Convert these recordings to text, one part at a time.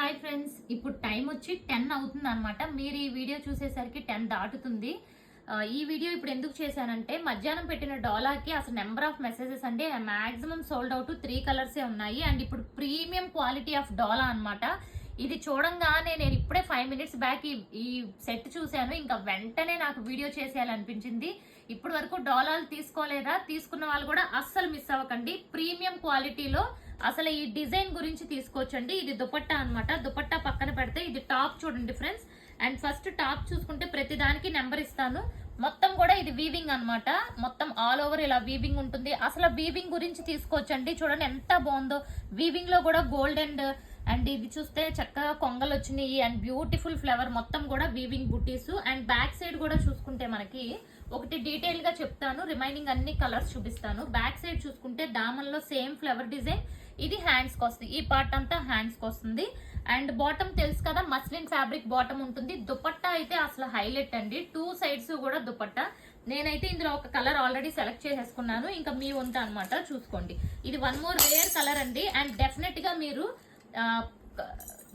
Hi friends, ఇప్పుడు time వచ్చి 10 అవుతుంది అనమాట. మీరు ఈ వీడియో చూసేసరికి 10 దాటుతుంది. ఈ వీడియో ఇప్పుడు ఎందుకు చేశానంటే, మధ్యాహ్నం పెట్టిన డోలాకి అసలు నెంబర్ ఆఫ్ మెసేజెస్ అంటే మాక్సిమం సోల్డ్ అవుట్ 3 కలర్సే ఉన్నాయి. అండ్ ఇప్పుడు ప్రీమియం క్వాలిటీ ఆఫ్ డోలా అనమాట. ఇది చూడంగానే నేను ఇప్పుడే 5 మినిట్స్ బ్యాక్ ఈ సెట్ చూశాను. ఇంకా వెంటనే నాకు వీడియో చేసేయాలనిపించింది. ఇప్పటి వరకు డోలాలు తీసుకోలేదా, తీసుకున్న వాళ్ళు కూడా అస్సలు మిస్ అవ్వకండి. ప్రీమియం క్వాలిటీలో అసలు ఈ డిజైన్ గురించి తీసుకోవచ్చండి. ఇది దుపట్టా అనమాట. దుపట్టా పక్కన పెడితే ఇది టాప్ చూడండి ఫ్రెండ్స్. అండ్ ఫస్ట్ టాప్ చూసుకుంటే ప్రతి దానికి నెంబర్ ఇస్తాను. మొత్తం కూడా ఇది వీవింగ్ అనమాట. మొత్తం ఆల్ ఓవర్ ఇలా వీవింగ్ ఉంటుంది. అసలు వీవింగ్ గురించి తీసుకోవచ్చండి. చూడండి ఎంత బాగుందో. వీవింగ్ లో కూడా గోల్డ్ అండ్ ఇది చూస్తే చక్కగా కొంగలు వచ్చినాయి. అండ్ బ్యూటిఫుల్ ఫ్లవర్ మొత్తం కూడా weaving buttis. And back side కూడా చూసుకుంటే మనకి ఒకటి డీటెయిల్ గా చెప్తాను, రిమైనింగ్ అన్ని కలర్స్ చూపిస్తాను. బ్యాక్ సైడ్ చూసుకుంటే దామన్లో సేమ్ ఫ్లవర్ డిజైన్. ఇది హ్యాండ్స్ కి వస్తుంది. ఈ పార్ట్ అంతా హ్యాండ్స్ కి వస్తుంది. అండ్ బాటమ్ తెలుసు కదా, మస్లిన్ ఫ్యాబ్రిక్ బాటమ్ ఉంటుంది. దుపట్టా అయితే అసలు హైలైట్ అండి. 2 సైడ్స్ కూడా దుపట్టా. నేనైతే ఇందులో ఒక కలర్ ఆల్రెడీ సెలెక్ట్ చేసేసుకున్నాను. ఇంకా మీ వంత అనమాట, చూసుకోండి. ఇది వన్ మోర్ రేర్ కలర్ అండి. అండ్ డెఫినెట్ గా మీరు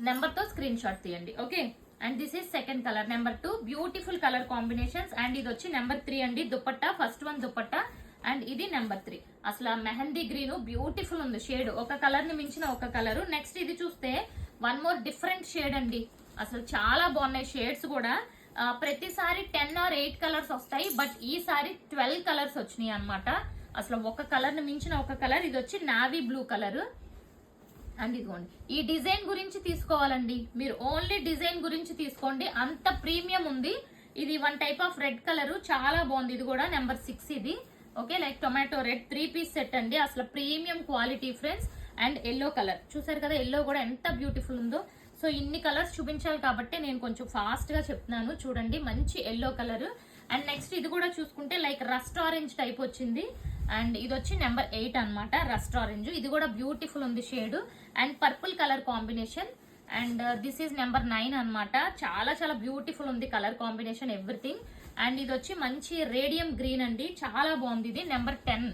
నెంబర్ తో స్క్రీన్ షాట్ తీయండి, okay. And this is second colour, number 2. Beautiful colour combinations. And ఇది వచ్చి నెంబర్ 3 అండి. Dupatta first one dupatta. And ఇది నెంబర్ 3. అసలు మెహందీ గ్రీన్ బ్యూటిఫుల్ ఉంది షేడ్. ఒక కలర్ ని మించిన ఒక కలర్. నెక్స్ట్ ఇది చూస్తే వన్ మోర్ డిఫరెంట్ షేడ్ అండి. అసలు చాలా బాగున్నాయి షేడ్స్ కూడా. ప్రతిసారి 10 or 8 కలర్స్ వస్తాయి. బట్ ఈసారి 12 కలర్స్ వచ్చినాయి అనమాట. అసలు ఒక కలర్ ని మించిన ఒక కలర్. ఇది వచ్చి నావీ బ్లూ కలర్. అండ్ ఇదిగోండి, ఈ డిజైన్ గురించి తీసుకోవాలండి మీరు. ఓన్లీ డిజైన్ గురించి తీసుకోండి, అంత ప్రీమియం ఉంది. ఇది one type of red colour, చాలా బాగుంది. ఇది కూడా నెంబర్ 6 ఇది, okay. Like tomato red 3 piece set అండి. అసలు premium quality friends. And yellow colour చూసారు కదా, ఎల్లో కూడా ఎంత బ్యూటిఫుల్ ఉందో. సో ఇన్ని కలర్స్ చూపించాలి కాబట్టి నేను కొంచెం ఫాస్ట్ గా చెప్తున్నాను. చూడండి, మంచి ఎల్లో కలర్. అండ్ నెక్స్ట్ ఇది కూడా చూసుకుంటే లైక్ రస్ట్ ఆరెంజ్ టైప్ వచ్చింది. అండ్ ఇది వచ్చి నెంబర్ 8 అనమాట, రస్ట్ ఆరెంజ్. ఇది కూడా బ్యూటిఫుల్ ఉంది shade. And purple colour combination. And this is number 9 అనమాట. చాలా చాలా బ్యూటిఫుల్ ఉంది కలర్ కాంబినేషన్, ఎవ్రీథింగ్. అండ్ ఇది వచ్చి మంచి రేడియం గ్రీన్ అండి, చాలా బాగుంది. ఇది నెంబర్ 10,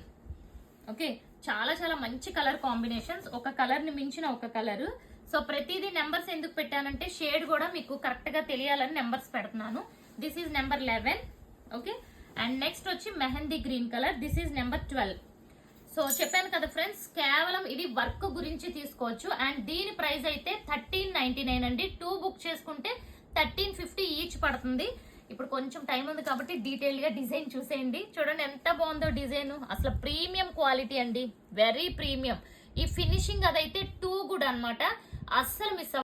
ఓకే. చాలా చాలా మంచి కలర్ కాంబినేషన్స్. ఒక కలర్ ని మించిన ఒక కలర్. సో ప్రతిదీ నెంబర్స్ ఎందుకు పెట్టానంటే షేడ్ కూడా మీకు కరెక్ట్ గా తెలియాలని నెంబర్స్ పెడుతున్నాను. This is number 11, okay. And next వచ్చి mehndi green colour. This is number 12. So చెప్పాను కదా ఫ్రెండ్స్, కేవలం ఇది వర్క్ గురించి తీసుకోవచ్చు. అండ్ దీని ప్రైస్ అయితే 1399 అండి. 2 బుక్ చేసుకుంటే 1350 ఈచ్ పడుతుంది. ఇప్పుడు కొంచెం టైం ఉంది కాబట్టి డీటెయిల్ గా డిజైన్ చూసేయండి. చూడండి ఎంత బాగుందో డిజైన్. అసలు ప్రీమియం క్వాలిటీ అండి, వెరీ ప్రీమియం. ఈ ఫినిషింగ్ అదైతే టూ గుడ్ అనమాట. అస్సలు మిస్